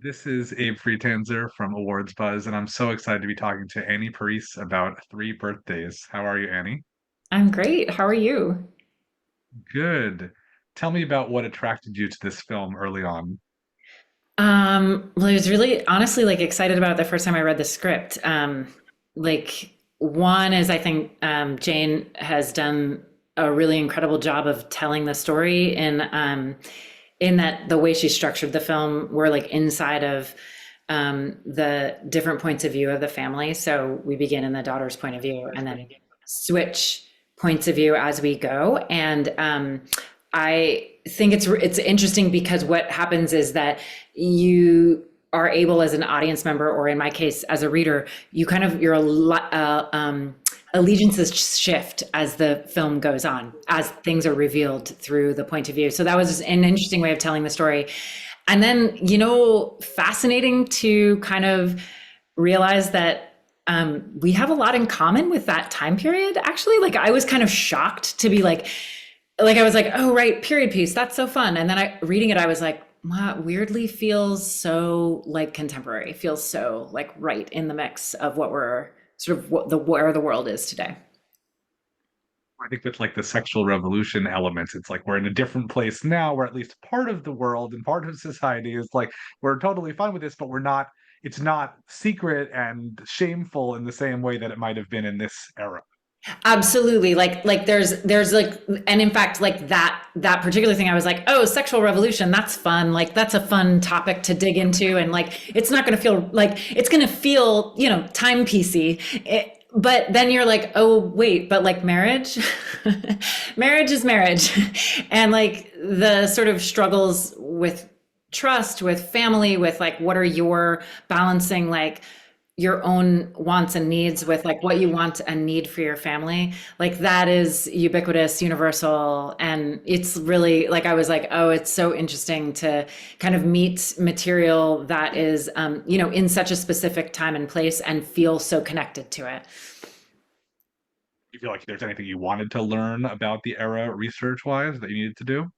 This is Abe Friedtanzer from Awards Buzz, and I'm so excited to be talking to Annie Parisse about three birthdays. How are you, Annie? I'm great. How are you? Good. Tell me about what attracted you to this film early on. Well, I was really honestly like excited about it the first time I read the script. Like one is I think Jane has done a really incredible job of telling the story in that the way she structured the film, we're like inside of the different points of view of the family. So we begin in the daughter's point of view and then switch points of view as we go. And I think it's interesting because what happens is that you are able as an audience member, or in my case as a reader, you kind of allegiances shift as the film goes on, as things are revealed through the point of view. So that was an interesting way of telling the story. And then, fascinating to kind of realize that we have a lot in common with that time period. Actually, like I was kind of shocked to be like I was like, oh right, period piece. That's so fun. And then I reading it, I was like, wow, weirdly feels so like contemporary. Feels so like right in the mix of what we're sort of what the where the world is today. I think with like the sexual revolution elements, it's like we're in a different place now, where at least part of the world and part of society is like we're totally fine with this, but we're not. It's not secret and shameful in the same way that it might have been in this era. Absolutely. Like there's like, and in fact, like that particular thing, I was like, oh, sexual revolution, that's fun. Like that's a fun topic to dig into. And like, it's not going to feel like it's going to feel, timepiecey. But then you're like, oh, wait, but like marriage, marriage is marriage. And like the sort of struggles with trust, with family, with like, what are your balancing, like, your own wants and needs with like what you want and need for your family, like that is ubiquitous, universal. And it's really like I was like, oh, it's so interesting to kind of meet material that is in such a specific time and place and feel so connected to it. You feel like there's anything you wanted to learn about the era research wise that you needed to do?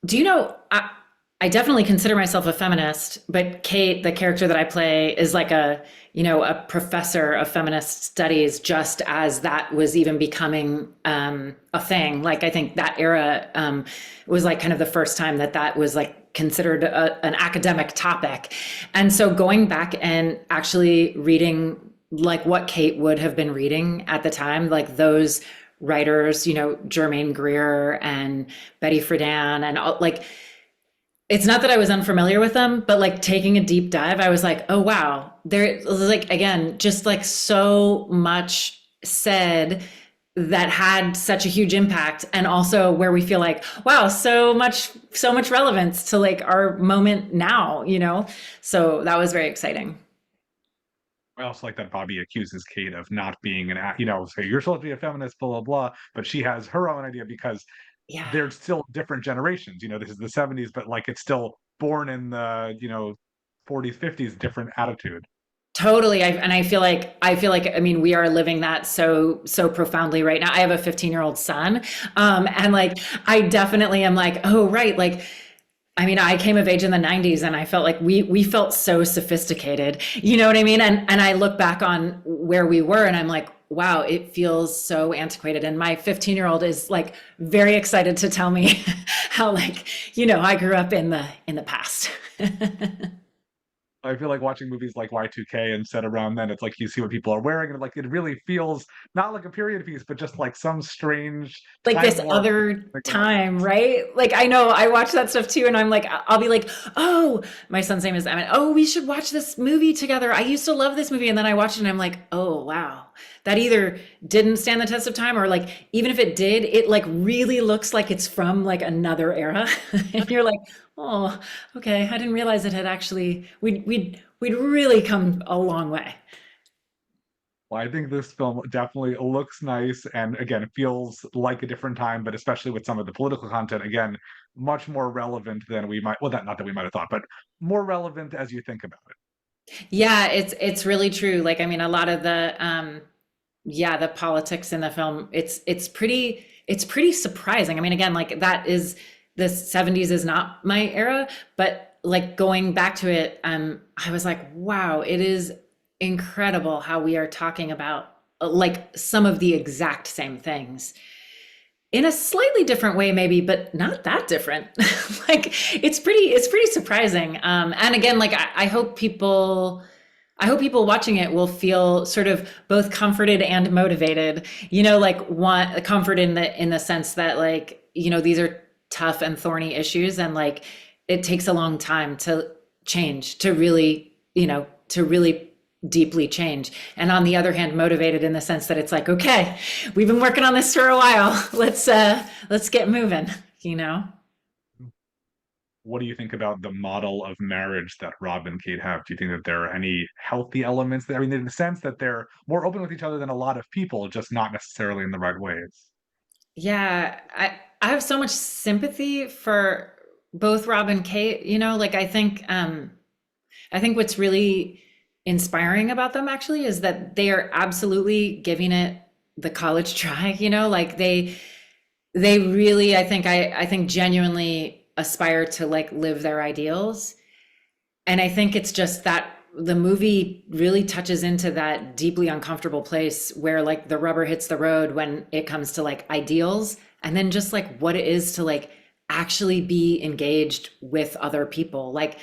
Do you know, I definitely consider myself a feminist, but Kate, the character that I play, is like a professor of feminist studies, just as that was even becoming a thing. Like, I think that era was like kind of the first time that that was like considered an academic topic. And so going back and actually reading like what Kate would have been reading at the time, like those writers, Germaine Greer and Betty Friedan and all, like it's not that I was unfamiliar with them, but like taking a deep dive, I was like, oh wow, there was like again, just like so much said that had such a huge impact, and also where we feel like, wow, so much relevance to like our moment now. So that was very exciting. I also like that Bobby accuses Kate of not being so you're supposed to be a feminist, blah, blah, blah. But she has her own idea because Yeah. there's still different generations. This is the 70s, but like it's still born in the, 40s, 50s, different attitude. Totally. And I feel like I mean we are living that so profoundly right now. I have a 15-year-old son. And like I definitely am like, oh right, like I mean, I came of age in the 90s and I felt like we felt so sophisticated. You know what I mean? And I look back on where we were and I'm like, wow, it feels so antiquated. And my 15-year-old is like very excited to tell me how like, I grew up in the past. I feel like watching movies like Y2K and set around then, it's like you see what people are wearing, and like it really feels not like a period piece, but just like some strange Like time this warp. other Like, time, right? Like I know I watch that stuff too, and I'm like, I'll be like, oh, my son's name is Emmett. Oh, we should watch this movie together. I used to love this movie, and then I watched it, and I'm like, oh wow, that either didn't stand the test of time, or like even if it did, it like really looks like it's from like another era, and you're like, oh, okay, I didn't realize it had actually we'd really come a long way. well, I think this film definitely looks nice and again it feels like a different time, but especially with some of the political content, again, much more relevant than we might well not that we might have thought, but more relevant as you think about it. Yeah, it's really true. Like I mean, a lot of the yeah, the politics in the film, it's pretty surprising. I mean, again, like that is the 70s is not my era, but like going back to it, I was like, wow, it is incredible how we are talking about like some of the exact same things in a slightly different way maybe, but not that different. Like it's pretty surprising. And again, like I hope people watching it will feel sort of both comforted and motivated, you know, like want comfort in the sense that like, you know, these are tough and thorny issues, and like it takes a long time to change, to really, you know, to really deeply change. And on the other hand, motivated in the sense that it's like, okay, we've been working on this for a while. Let's get moving, you know? What do you think about the model of marriage that Rob and Kate have? Do you think that there are any healthy elements there? I mean, in the sense that they're more open with each other than a lot of people, just not necessarily in the right ways. Yeah, I have so much sympathy for both Rob and Kate, you know, like I think what's really inspiring about them actually is that they are absolutely giving it the college try, you know, like they really I think genuinely aspire to like live their ideals. And I think it's just that the movie really touches into that deeply uncomfortable place where like the rubber hits the road when it comes to like ideals, and then just like what it is to like actually be engaged with other people. Like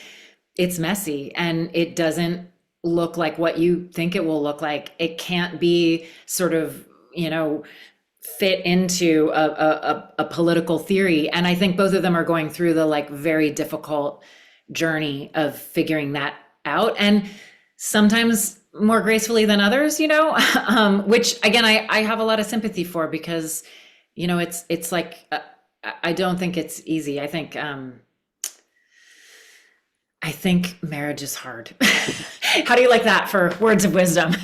it's messy and it doesn't look like what you think it will look like. It can't be sort of, you know, fit into a political theory. And I think both of them are going through the like very difficult journey of figuring that out. And sometimes more gracefully than others, you know, which again, I have a lot of sympathy for because, you know, it's like, I don't think it's easy. I think marriage is hard. How do you like that for words of wisdom?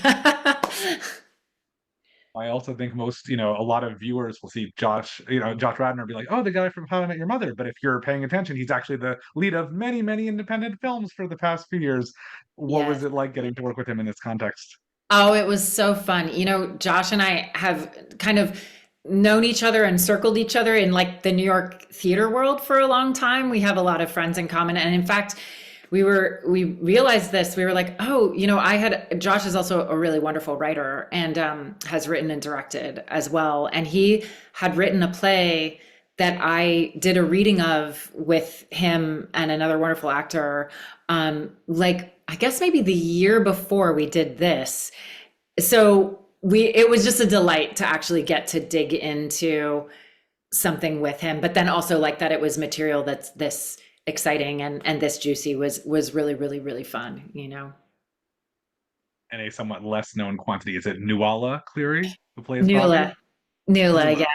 I also think most, a lot of viewers will see Josh Radnor and be like, "Oh, the guy from How I Met Your Mother." But if you're paying attention, he's actually the lead of many, many independent films for the past few years. What was Yes. it like getting to work with him in this context? Oh, it was so fun. You know, Josh and I have kind of known each other and circled each other in like the New York theater world for a long time. We have a lot of friends in common. And in fact, we realized this. We were like, oh, you know, Josh is also a really wonderful writer and has written and directed as well. And he had written a play that I did a reading of with him and another wonderful actor, like I guess maybe the year before we did this. So it was just a delight to actually get to dig into something with him, but then also like that it was material that's this exciting and this juicy was really, really, really fun, you know. And a somewhat less known quantity, is it Nuala Cleary who plays Bobby? Nuala, Nuala, Nuala. yeah,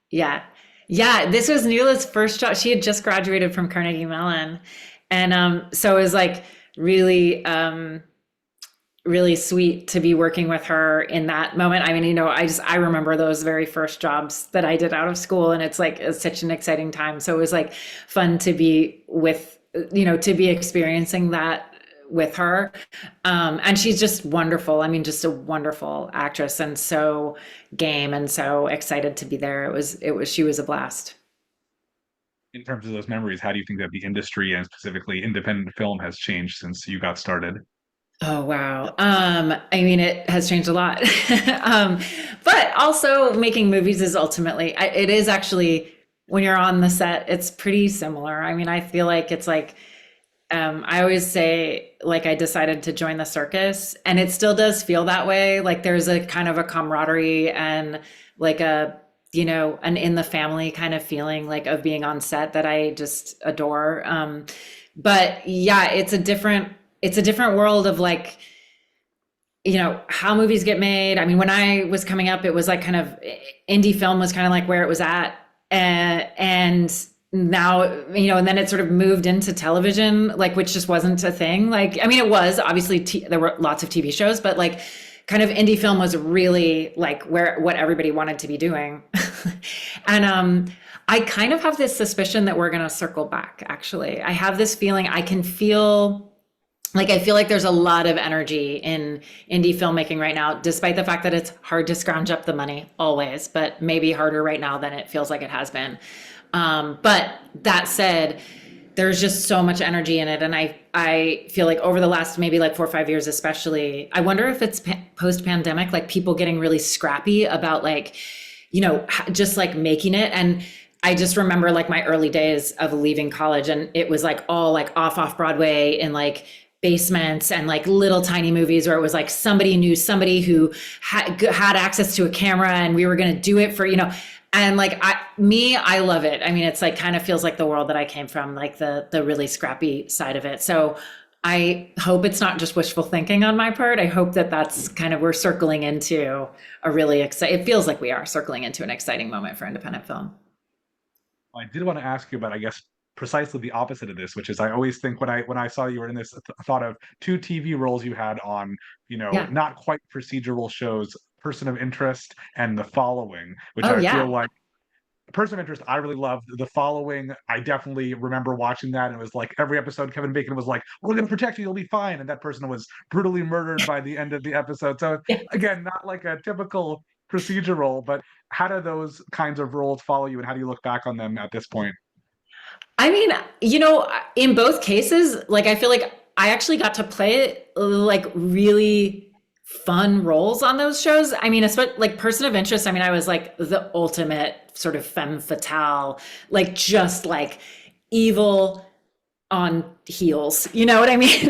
yeah, yeah. This was Nuala's first job. She had just graduated from Carnegie Mellon, and so it was like really, really sweet to be working with her in that moment. I mean, you know, I remember those very first jobs that I did out of school, and it's such an exciting time. So it was like fun to be with, you know, to be experiencing that with her. And she's just wonderful. I mean, just a wonderful actress and so game and so excited to be there. She was a blast. In terms of those memories, how do you think that the industry and specifically independent film has changed since you got started? Oh, wow. I mean, it has changed a lot. um, but also making movies is ultimately, it is actually, when you're on the set, it's pretty similar. I mean, I feel like it's like, I always say, like, I decided to join the circus, and it still does feel that way. Like, there's a kind of a camaraderie and like you know, an in the family kind of feeling like of being on set that I just adore. But yeah, it's a different world of like, you know, how movies get made. I mean, when I was coming up, it was like kind of indie film was kind of like where it was at. And now, you know, and then it sort of moved into television, like, which just wasn't a thing. Like, I mean, it was obviously, there were lots of TV shows, but like kind of indie film was really like what everybody wanted to be doing. And, I kind of have this suspicion that we're going to circle back, actually. I have this feeling I feel like there's a lot of energy in indie filmmaking right now, despite the fact that it's hard to scrounge up the money always, but maybe harder right now than it feels like it has been. But that said, there's just so much energy in it, and I feel like over the last maybe like 4 or 5 years especially, I wonder if it's post pandemic, like people getting really scrappy about like, just like making it. And I just remember like my early days of leaving college, and it was like all like off Broadway in like basements and like little tiny movies where it was like somebody knew somebody who had access to a camera, and we were going to do it for, and like I love it. I mean, it's like kind of feels like the world that I came from, like the really scrappy side of it. So I hope it's not just wishful thinking on my part. I hope that that's kind of, we're circling into a really exciting, it feels like we are circling into an exciting moment for independent film. I did want to ask you about, I guess, precisely the opposite of this, which is I always think when I saw you were in this, thought of two TV roles you had on, Yeah. not quite procedural shows, Person of Interest and The Following, which Oh I feel yeah. like Person of Interest I really loved. The Following, I definitely remember watching that, and it was like every episode Kevin Bacon was like, "We're going to protect you, you'll be fine," and that person was brutally murdered by the end of the episode. So Yeah. again, not like a typical procedural, but how do those kinds of roles follow you, and how do you look back on them at this point? I mean, in both cases, like I feel like I actually got to play like really fun roles on those shows. I mean, especially like Person of Interest. I mean, I was like the ultimate sort of femme fatale, like just like evil on heels. You know what I mean?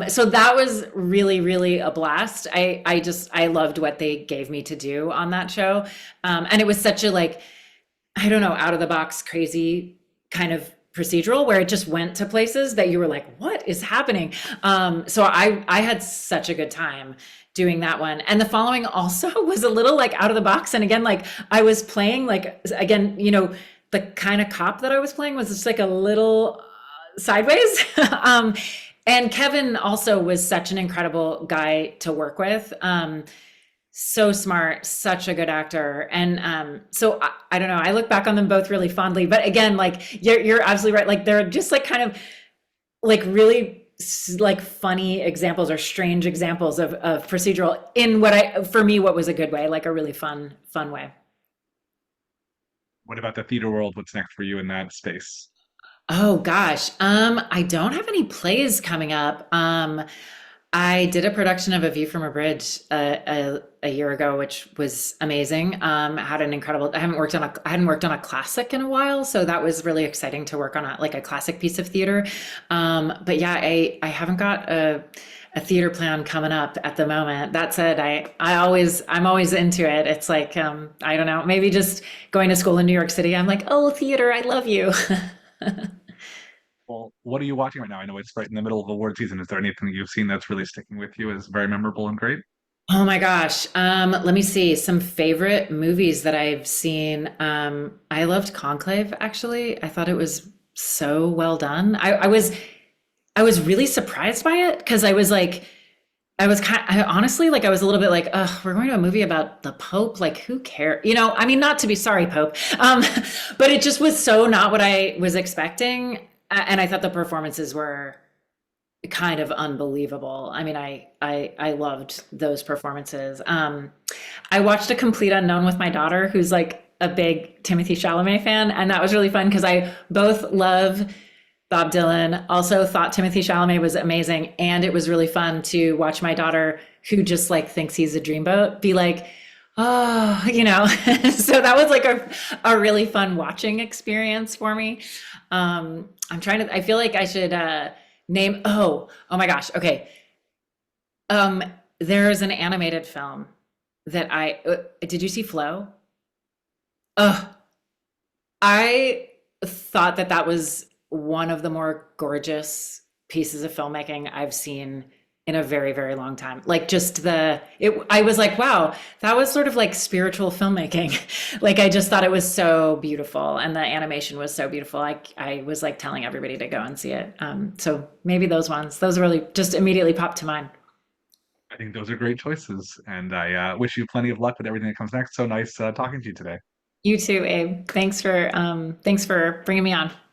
So that was really, really a blast. I loved what they gave me to do on that show. And it was such a like, I don't know, out of the box, crazy kind of procedural where it just went to places that you were like, what is happening? So I had such a good time doing that one. And The Following also was a little like out of the box. And again, like I was playing like, again, the kind of cop that I was playing was just like a little sideways. And Kevin also was such an incredible guy to work with. So smart, such a good actor. And so I don't know, I look back on them both really fondly. But again, like you're absolutely right. Like they're just like kind of like really like funny examples or strange examples of procedural in for me, what was a good way, like a really fun way. What about the theater world? What's next for you in that space? Oh gosh. I don't have any plays coming up. I did a production of A View from a Bridge a year ago, which was amazing. Had an incredible. I hadn't worked on a classic in a while, so that was really exciting to work on a classic piece of theater. But yeah, I haven't got a theater plan coming up at the moment. That said, I'm always into it. It's like I don't know, maybe just going to school in New York City. I'm like, oh, theater, I love you. Well, what are you watching right now? I know it's right in the middle of award season. Is there anything that you've seen that's really sticking with you as very memorable and great? Oh my gosh. Let me see some favorite movies that I've seen. I loved Conclave, actually. I thought it was so well done. I was really surprised by it because I honestly like I was a little bit like, oh, we're going to a movie about the Pope. Like, who cares? I mean, not to be sorry, Pope. But it just was so not what I was expecting. And I thought the performances were kind of unbelievable. I mean, I loved those performances. I watched A Complete Unknown with my daughter, who's like a big Timothy Chalamet fan, and that was really fun because I both love Bob Dylan, also thought Timothy Chalamet was amazing, and it was really fun to watch my daughter, who just like thinks he's a dreamboat, be like, oh, so that was like a really fun watching experience for me. I feel like I should name, oh my gosh. Okay. Um, there's an animated film that did you see Flow? Oh, I thought that was one of the more gorgeous pieces of filmmaking I've seen in a very, very long time. Like I was like, wow, that was sort of like spiritual filmmaking. Like I just thought it was so beautiful, and the animation was so beautiful. I was like telling everybody to go and see it. So maybe those really just immediately popped to mind. I think those are great choices, and I wish you plenty of luck with everything that comes next. So nice talking to you today. You too, Abe. Thanks for bringing me on.